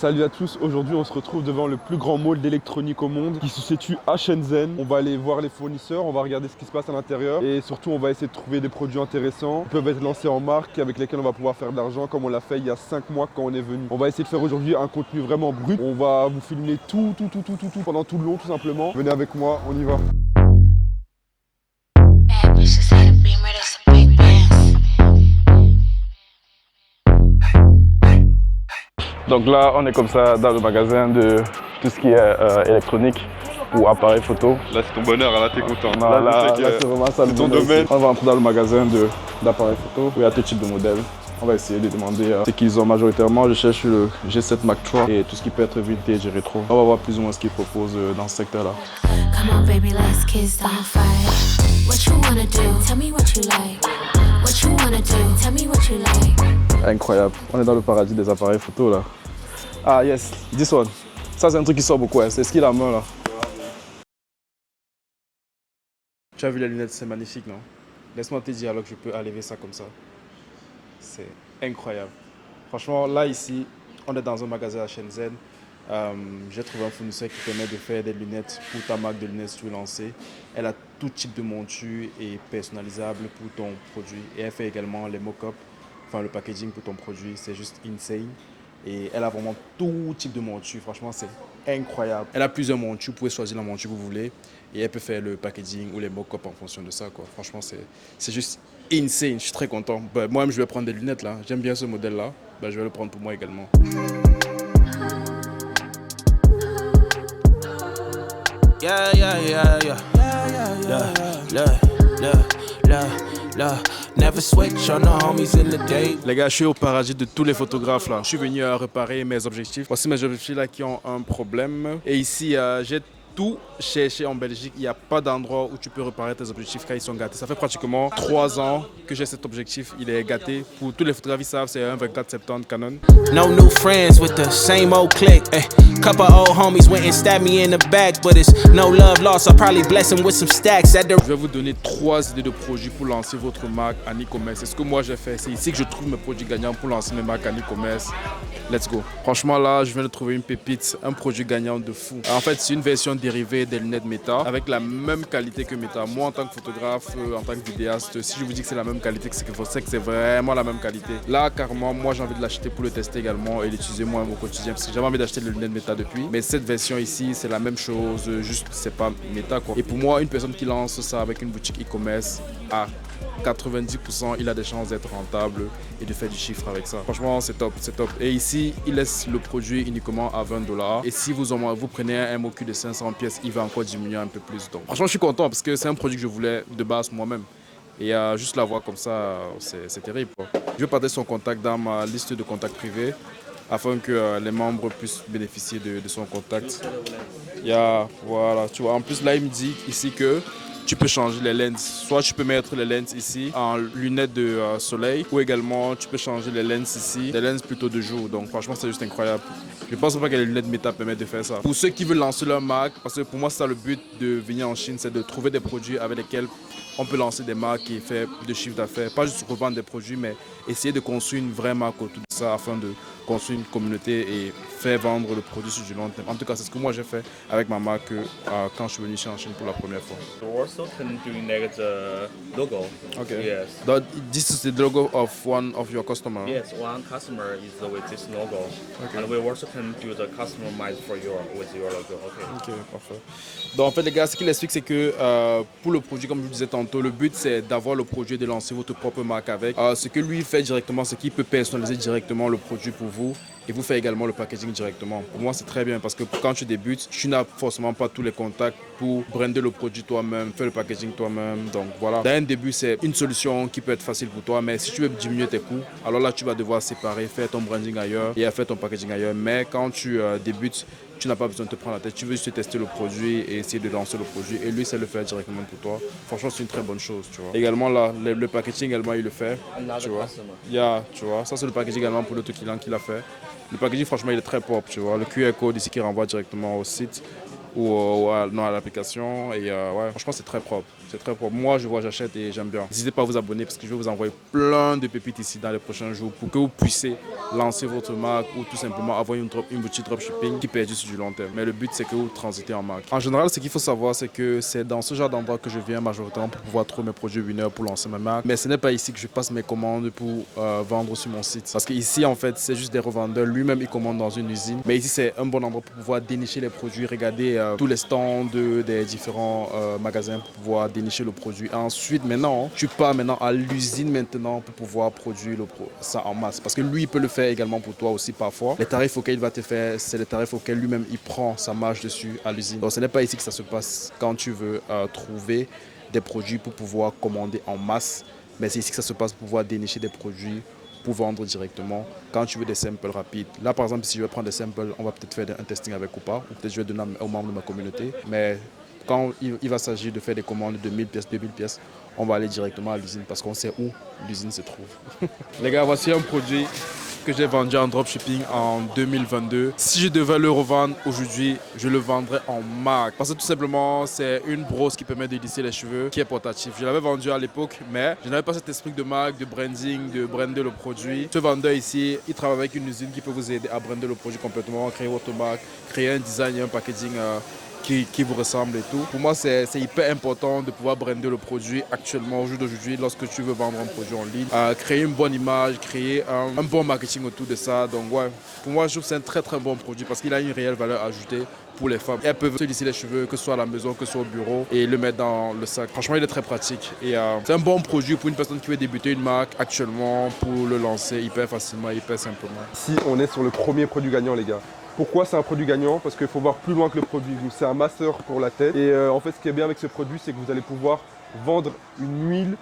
Salut à tous, aujourd'hui on se retrouve devant le plus grand mall d'électronique au monde qui se situe à Shenzhen. On va aller voir les fournisseurs, on va regarder ce qui se passe à l'intérieur et surtout on va essayer de trouver des produits intéressants qui peuvent être lancés en marque avec lesquels on va pouvoir faire de l'argent comme on l'a fait il y a 5 mois quand on est venu. On va essayer de faire aujourd'hui un contenu vraiment brut. On va vous filmer tout pendant tout le long tout simplement. Venez avec moi, on y va. Donc là, on est comme ça dans le magasin de tout ce qui est électronique ou appareil photo. Là, c'est ton bonheur, là, t'es content. Non, là c'est vraiment ça le domaine. On va entrer dans le magasin d'appareils photo où il y a tout type de modèles. On va essayer de demander ce qu'ils ont majoritairement. Je cherche le G7 Mark III et tout ce qui peut être vintage et rétro. On va voir plus ou moins ce qu'ils proposent dans ce secteur-là. Incroyable. On est dans le paradis des appareils photo là. Ah yes, this one. Ça c'est un truc qui sort beaucoup, hein. C'est ce qu'il a à main là. Tu as vu les lunettes, c'est magnifique, non? Laisse-moi te dire alors que je peux enlever ça comme ça. C'est incroyable. Franchement, là ici, on est dans un magasin à Shenzhen. J'ai trouvé un fournisseur qui permet de faire des lunettes pour ta marque de lunettes que tu veux lancer. Elle a tout type de monture et personnalisable pour ton produit. Et elle fait également les mock-ups, enfin le packaging pour ton produit. C'est juste insane. Et elle a vraiment tout type de monture. Franchement, c'est incroyable. Elle a plusieurs montures. Vous pouvez choisir la monture que vous voulez. Et elle peut faire le packaging ou les mock-ups en fonction de ça, quoi. Franchement, c'est juste insane. Je suis très content. Moi-même, je vais prendre des lunettes là. J'aime bien ce modèle-là. Je vais le prendre pour moi également. Les gars, je suis au paradis de tous les photographes là. Je suis venu réparer mes objectifs. Voici mes objectifs là qui ont un problème. Et ici, j'ai tout cherché en Belgique. Il n'y a pas d'endroit où tu peux réparer tes objectifs quand ils sont gâtés. Ça fait pratiquement 3 ans que j'ai cet objectif. Il est gâté. Pour tous les photographes, ils savent, c'est un 24-70 Canon. No new friends with the same old clique. Couple old homies went and stabbed me in the back, but it's no love lost. I'll probably bless him with some stacks at the... Je vais vous donner 3 idées de produits pour lancer votre marque en e-commerce. C'est ce que moi j'ai fait. C'est ici que je trouve mes produits gagnants pour lancer mes marques en e-commerce. Let's go. Franchement là, je viens de trouver une pépite, un produit gagnant de fou. En fait, c'est une version dérivée des lunettes Meta avec la même qualité que Meta. Moi, en tant que photographe, en tant que vidéaste, si je vous dis que c'est la même qualité, c'est que c'est vraiment la même qualité. Là, carrément, moi j'ai envie de l'acheter pour le tester également et l'utiliser moi au quotidien parce que j'avais envie d'acheter les lunettes Meta depuis. Mais cette version ici, c'est la même chose, juste c'est pas Meta quoi. Et pour moi, une personne qui lance ça avec une boutique e-commerce à 90%, il a des chances d'être rentable et de faire du chiffre avec ça. Franchement, c'est top, c'est top. Et ici, il laisse le produit uniquement à 20 $. Et si vous prenez un MOQ de 500 pièces, il va encore diminuer un peu plus. Donc, franchement, je suis content parce que c'est un produit que je voulais de base moi-même. Et juste la voir comme ça, c'est terrible, quoi. Je vais partager son contact dans ma liste de contacts privés afin que les membres puissent bénéficier de son contact. Voilà, tu vois. En plus, là, il me dit ici que tu peux changer les lenses. Soit tu peux mettre les lenses ici en lunettes de soleil ou également tu peux changer les lenses ici, des lenses plutôt de jour. Donc franchement, c'est juste incroyable. Je pense pas que les lunettes Meta permettent de faire ça. Pour ceux qui veulent lancer leur marque, parce que pour moi, c'est ça le but de venir en Chine, c'est de trouver des produits avec lesquels on peut lancer des marques et faire de chiffre d'affaires. Pas juste revendre des produits, mais essayer de construire une vraie marque autour de ça afin de construire une communauté et faire vendre le produit sur du long terme. En tout cas, c'est ce que moi j'ai fait avec ma marque quand je suis venu en Chine pour la première fois. Also can do the logo. Okay. Yes. This is the logo of one of your customers. Yes, one customer is with this logo. Okay. And we also can do the customized for with your logo. Okay. Ok, parfait. Donc en fait les gars, ce qu'il explique c'est que pour le produit, comme je vous disais tantôt, le but c'est d'avoir le produit et de lancer votre propre marque avec. Ce que lui fait directement, c'est qu'il peut personnaliser directement le produit pour vous et vous faire également le packaging directement. Pour moi c'est très bien parce que quand tu débutes, tu n'as forcément pas tous les contacts pour brander le produit toi-même, faire le packaging toi-même. Donc voilà, dans un début c'est une solution qui peut être facile pour toi, mais si tu veux diminuer tes coûts, alors là tu vas devoir séparer, faire ton branding ailleurs et faire ton packaging ailleurs. Mais quand tu débutes, tu n'as pas besoin de te prendre la tête, tu veux juste tester le produit et essayer de lancer le produit et lui, c'est le faire directement pour toi. Franchement, c'est une très bonne chose, tu vois. Également là, le packaging également, il le fait, tu vois. Tu vois, ça c'est le packaging également pour l'autre client qui l'a fait. Le packaging, franchement, il est très propre, tu vois. Le QR code ici qui renvoie directement au site. non, à l'application. Et ouais, franchement, c'est très propre. C'est très propre. Moi, je vois, j'achète et j'aime bien. N'hésitez pas à vous abonner parce que je vais vous envoyer plein de pépites ici dans les prochains jours pour que vous puissiez lancer votre marque ou tout simplement avoir une boutique dropshipping qui perdure sur du long terme. Mais le but, c'est que vous transitez en marque. En général, ce qu'il faut savoir, c'est que c'est dans ce genre d'endroit que je viens majoritairement pour pouvoir trouver mes produits winners pour lancer ma marque. Mais ce n'est pas ici que je passe mes commandes pour vendre sur mon site. Parce qu'ici, en fait, c'est juste des revendeurs. Lui-même, il commande dans une usine. Mais ici, c'est un bon endroit pour pouvoir dénicher les produits, regarder tous les stands des différents magasins pour pouvoir dénicher le produit. Ensuite, maintenant, tu pars maintenant à l'usine maintenant pour pouvoir produire ça en masse. Parce que lui, il peut le faire également pour toi aussi parfois. Les tarifs auxquels il va te faire, c'est les tarifs auxquels lui-même il prend sa marge dessus à l'usine. Donc ce n'est pas ici que ça se passe quand tu veux trouver des produits pour pouvoir commander en masse. Mais c'est ici que ça se passe pour pouvoir dénicher des produits pour vendre directement quand tu veux des samples rapides. Là, par exemple, si je veux prendre des samples, on va peut-être faire un testing avec ou pas, ou peut-être je vais donner aux membres de ma communauté. Mais quand il va s'agir de faire des commandes de 1000 pièces, 2000 pièces, on va aller directement à l'usine parce qu'on sait où l'usine se trouve. Les gars, voici un produit que j'ai vendu en dropshipping en 2022. Si je devais le revendre aujourd'hui, je le vendrais en marque. Parce que tout simplement, c'est une brosse qui permet de lisser les cheveux, qui est portatif. Je l'avais vendu à l'époque, mais je n'avais pas cet esprit de marque, de branding, de brander le produit. Ce vendeur ici, il travaille avec une usine qui peut vous aider à brander le produit complètement, créer votre marque, créer un design et un packaging qui vous ressemble et tout. Pour moi, c'est hyper important de pouvoir brander le produit actuellement, au jour d'aujourd'hui, lorsque tu veux vendre un produit en ligne. Créer une bonne image, créer un bon marketing autour de ça. Donc ouais, pour moi, je trouve que c'est un très très bon produit parce qu'il a une réelle valeur ajoutée pour les femmes. Elles peuvent se lisser les cheveux, que ce soit à la maison, que ce soit au bureau, et le mettre dans le sac. Franchement, il est très pratique. Et c'est un bon produit pour une personne qui veut débuter une marque actuellement, pour le lancer hyper facilement, hyper simplement. Si on est sur le premier produit gagnant, les gars. Pourquoi c'est un produit gagnant? Parce qu'il faut voir plus loin que le produit. C'est un masseur pour la tête. Et en fait, ce qui est bien avec ce produit, c'est que vous allez pouvoir vendre une huile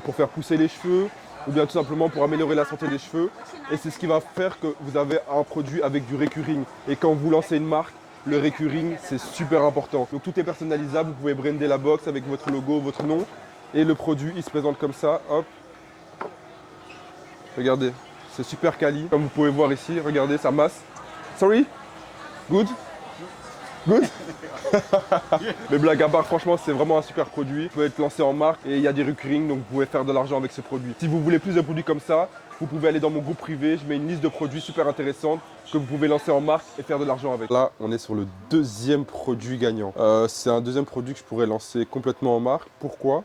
pour faire pousser les cheveux ou bien tout simplement pour améliorer la santé des cheveux. Et c'est ce qui va faire que vous avez un produit avec du recurring. Et quand vous lancez une marque, le recurring, c'est super important. Donc tout est personnalisable. Vous pouvez brander la box avec votre logo, votre nom. Et le produit, il se présente comme ça. Hop. Regardez, c'est super quali. Comme vous pouvez voir ici, regardez, ça masse. Sorry? Good? Good? Mais blague à part, franchement, c'est vraiment un super produit. Vous pouvez être lancé en marque et il y a des recurring, donc vous pouvez faire de l'argent avec ce produit. Si vous voulez plus de produits comme ça, vous pouvez aller dans mon groupe privé. Je mets une liste de produits super intéressante que vous pouvez lancer en marque et faire de l'argent avec. Là, on est sur le deuxième produit gagnant. C'est un deuxième produit que je pourrais lancer complètement en marque. Pourquoi?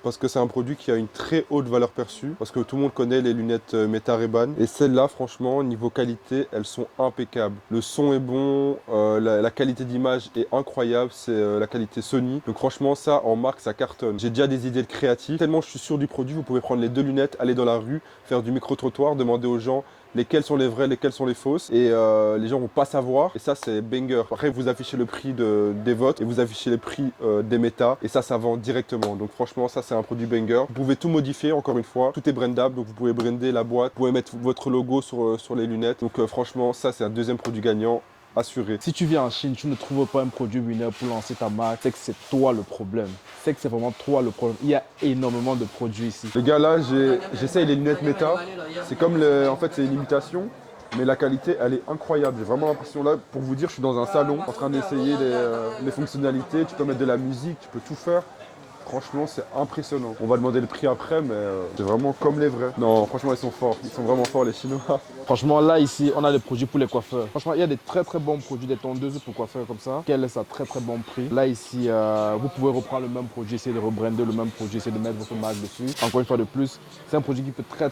Parce que c'est un produit qui a une très haute valeur perçue. Parce que tout le monde connaît les lunettes Meta Ray-Ban. Et celles-là, franchement, niveau qualité, elles sont impeccables. Le son est bon, la qualité d'image est incroyable. C'est la qualité Sony. Donc franchement, ça, en marque, ça cartonne. J'ai déjà des idées de créatifs. Tellement je suis sûr du produit, vous pouvez prendre les deux lunettes, aller dans la rue, faire du micro-trottoir, demander aux gens lesquelles sont les vraies, lesquelles sont les fausses. Et les gens vont pas savoir. Et ça, c'est banger. Après, vous affichez le prix des votes et vous affichez les prix des méta. Et ça vend directement. Donc franchement, ça, c'est un produit banger. Vous pouvez tout modifier, encore une fois. Tout est brandable. Donc vous pouvez brander la boîte. Vous pouvez mettre votre logo sur les lunettes. Donc franchement, ça, c'est un deuxième produit gagnant. Assuré. Si tu viens en Chine, tu ne trouves pas un produit winner pour lancer ta marque, c'est que c'est toi le problème. C'est que c'est vraiment toi le problème. Il y a énormément de produits ici. Les gars, là, j'essaye les lunettes Meta. C'est comme, en fait, c'est une imitation. Mais la qualité, elle est incroyable. J'ai vraiment l'impression, là, pour vous dire, je suis dans un salon en train d'essayer les fonctionnalités. Tu peux mettre de la musique, tu peux tout faire. Franchement, c'est impressionnant. On va demander le prix après, mais c'est vraiment comme les vrais. Non, franchement, ils sont forts. Ils sont vraiment forts, les Chinois. Franchement, là, ici, on a des produits pour les coiffeurs. Franchement, il y a des très très bons produits, des tondeuses pour coiffeurs comme ça, qui laissent à très très bon prix. Là, ici, vous pouvez reprendre le même produit, essayer de rebrander le même produit, essayer de mettre votre marque dessus. Encore une fois de plus, c'est un produit qui peut très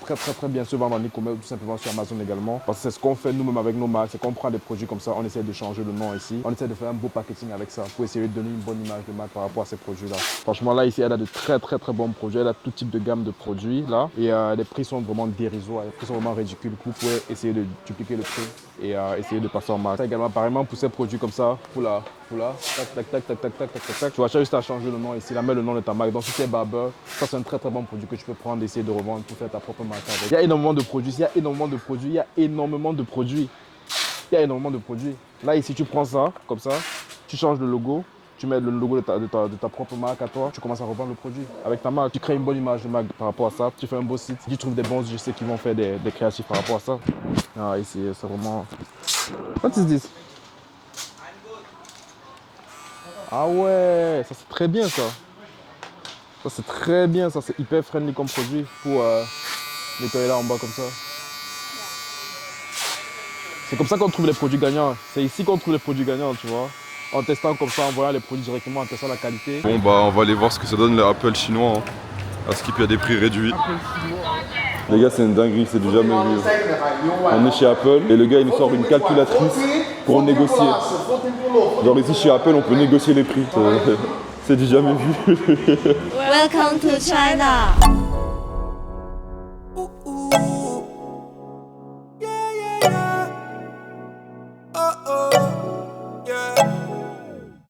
bien se vendre en e-commerce ou tout simplement sur Amazon également. Parce que c'est ce qu'on fait nous-mêmes avec nos marques, c'est qu'on prend des produits comme ça, on essaie de changer le nom ici. On essaie de faire un beau packaging avec ça pour essayer de donner une bonne image de marque par rapport à ces produits-là. Franchement, là, ici, elle a de très bons produits. Elle a tout type de gamme de produits là. Et les prix sont vraiment dérisoires, les prix sont vraiment ridicules. Vous pouvez essayer de dupliquer le prix et essayer de passer en marque. Ça également, apparemment, pour ces produits comme ça, pour là, tac. Tu vas juste à changer le nom ici, là, mets le nom de ta marque. Donc si c'est Barber, ça c'est un très bon produit que tu peux prendre, essayer de revendre pour faire ta propre marque avec. Il y a énormément de produits, Là ici, tu prends ça, comme ça, tu changes le logo. Tu mets le logo de ta propre marque à toi, tu commences à revendre le produit avec ta marque. Tu crées une bonne image de marque par rapport à ça. Tu fais un beau site, tu trouves des bons, je sais qu'ils vont faire des créatifs par rapport à ça. Ah, ici, c'est vraiment... What is this? Ah ouais, ça c'est très bien ça. Ça c'est très bien, ça c'est hyper friendly comme produit pour nettoyer là en bas comme ça. C'est comme ça qu'on trouve les produits gagnants. C'est ici qu'on trouve les produits gagnants, tu vois. En testant comme ça, en voyant les produits directement, en testant la qualité. Bon bah on va aller voir ce que ça donne le Apple chinois. Hein. À Skip il y a des prix réduits. Les gars c'est une dinguerie, c'est du jamais vu. On est chez Apple et le gars il nous sort une calculatrice pour négocier. Genre ici chez Apple on peut négocier les prix. C'est du jamais vu. Welcome to China.